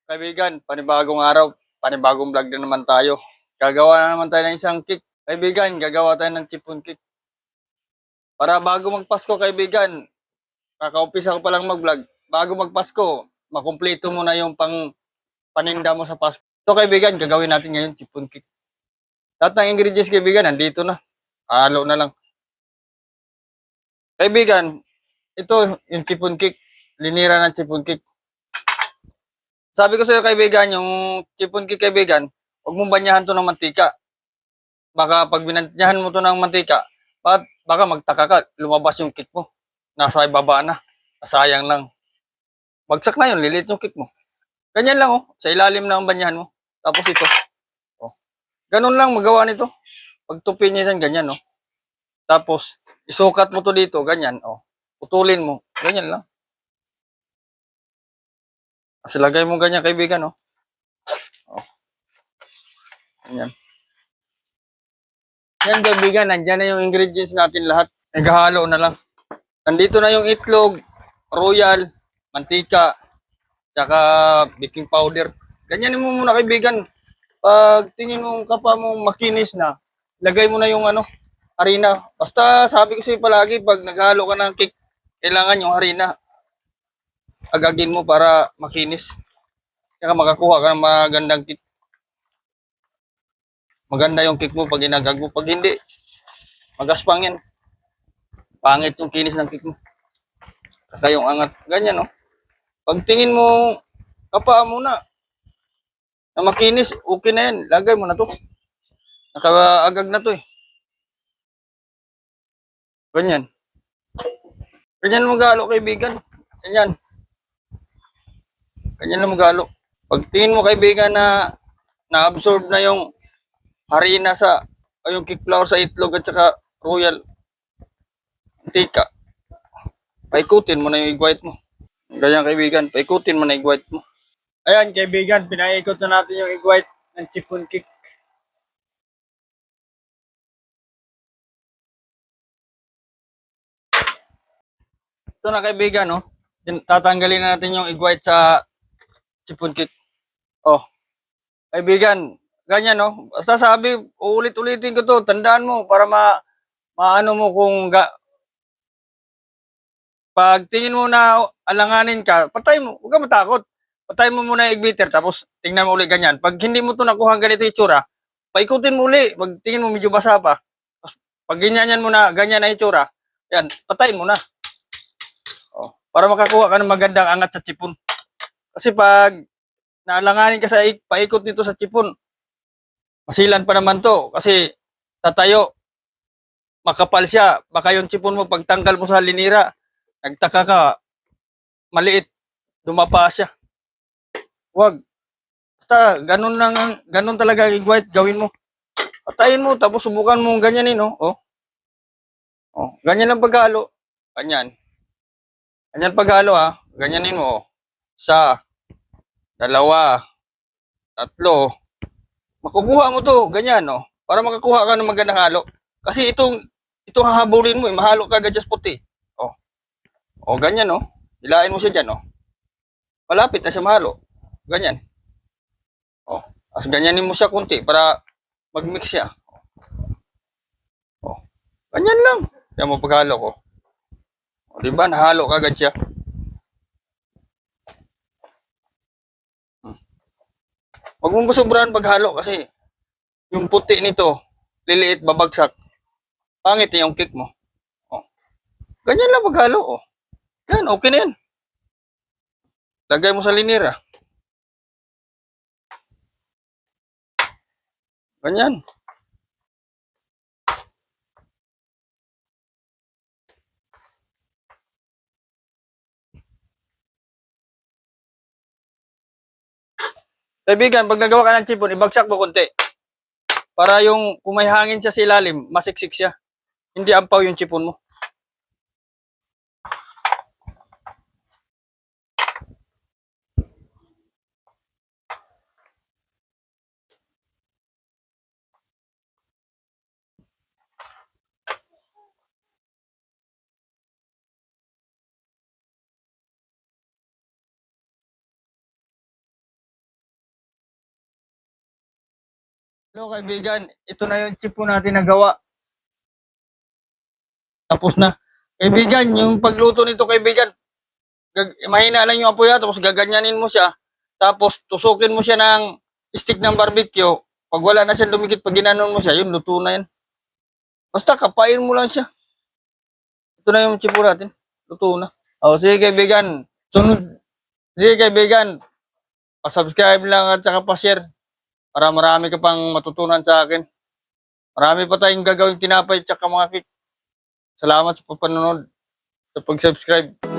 Kaibigan, panibagong araw, panibagong vlog na naman tayo. Gagawa na naman tayo ng isang cake. Kaibigan, gagawa tayo ng chipon cake. Para bago magpasko, kaibigan, kakaumpisa ko pa lang mag-vlog. Bago magpasko, makumpleto mo na yung paninda mo sa Pasko. So kaibigan, gagawin natin ngayon chipon cake. Lahat ng ingredients, kaibigan, nandito na. Halo na lang. Kaibigan, ito yung chipon cake. Linira ng chipon cake. Sabi ko sa iyo, kaibigan, yung chipon cake, kaibigan, huwag mong banyahan to ng mantika. Baka pag binanyahan mo to ng mantika, baka magtaka ka, lumabas yung cake mo. Nasa ibaba na. Sayang lang. Bagsak na yun, lilit yung cake mo. Ganyan lang oh, sa ilalim ng banyahan mo. Tapos ito. Oh. Ganun lang magawa nito. Pag tupin niya yan, ganyan oh. Tapos, isukat mo to dito, ganyan oh. Putulin mo, ganyan lang. Kasi lagay mo ganyan, kaibigan oh. Oh. Ganyan. Yan kaibigan, nandyan na yung ingredients natin lahat. Naghahalo na lang. Nandito na yung itlog, royal, mantika, tsaka baking powder. Ganyan mo muna kaibigan. Pag tingin mo kapwa mo makinis na, lagay mo na yung harina. Basta sabi ko sa'yo palagi, pag naghalo ka ng cake, kailangan yung harina. Agagin mo para makinis. Kaya makakuha ka ng magandang cake. Maganda yung cake mo pag inagag mo. Pag hindi, magaspang yan. Pangit yung kinis ng cake mo. Kaya yung angat. Ganyan, no? Pag tingin mo, kapaa mo na makinis, okay na yan. Lagay mo na to. Nakaagag na to eh. Ganyan. Ganyan mo galo, kaibigan. Ganyan. Ganyan lang mo galo. Pag tingin mo, kaibigan, na na-absorb na yung harina yung cake flour sa itlog at saka royal mantika, paikutin mo na yung egg white mo. Ganyan kaibigan, paikutin mo na egg white mo. Ayan kaibigan, pinaikot na natin yung egg white ng chipon cake. Ito na kaibigan, no? Tatanggalin na natin yung egg white sa chipon cake. Oh, kaibigan, ganyan, no? Basta sabi, uulit-ulitin ko to, tandaan mo para maano mo kung pag tingin mo na alanganin ka, patay mo, huwag ka matakot. Patay mo muna yung egg beater, tapos tingnan mo ulit ganyan. Pag hindi mo to nakuha ganito yung itsura, paikutin mo uli. Pag tingin mo medyo basa pa, pag ganyan mo na, ganyan na itsura, yan, patayin mo na. Oh, para makakuha ka ng magandang angat sa chipon. Kasi pag naalanganin ka sa paikot nito sa chipon, masilan pa naman to. Kasi tatayo, makapal siya. Baka yung chipon mo, pagtanggal mo sa linira, nagtaka ka, maliit, dumapa siya. Wag. Basta, ganun talaga egg white, gawin mo. Patayin mo, tapos subukan mo ganyanin, no? Oh. Oh, ganyan ang paghalo. Ganyan. Ganyan paghalo, ha. Ganyanin mo, oh. Isa, dalawa, tatlo. Makukuha mo to, ganyan, no? Para makakuha ka ng magandang halo. Kasi ito hahabulin mo, mahalo ka agad just puti. Oh. Oh, ganyan, no? Hilain mo siya dyan, no? Malapit na siya mahalo. Ganyan. Oh. As ganyanin mo siya kunti para mag-mix siya. Oh. Ganyan lang. Yan mo paghalo ko. O, diba? Nahalo kagad siya. Huwag mong sobrahan paghalo kasi yung puti nito, liliit, babagsak. Pangit yung cake mo. Oh. Ganyan lang paghalo. Oh. Yan, okay na yan. Lagay mo sa linira. Ganyan. Kaibigan, pag nagawa ka ng chipon, ibagsak mo konti. Para yung kung may hangin siya sa ilalim, masiksik siya. Hindi ampaw yung chipon mo. Hello kaibigan, ito na yung chip po natin na gawa. Tapos na. Kaibigan, yung pagluto nito kaibigan, mahina lang yung apoy tapos gaganyanin mo siya. Tapos tusukin mo siya ng stick ng barbecue. Pag wala na siya dumikit, pag ginanon mo siya, yun, luto na yan. Basta kapain mo lang siya. Ito na yung chip po natin. Luto na. O, sige kaibigan. Sunod. Sige kaibigan. Pa-subscribe lang at saka pa-share. Para marami ka pang matutunan sa akin. Marami pa tayong gagawing tinapay at saka mga cake. Salamat sa panonood, sa pag-subscribe.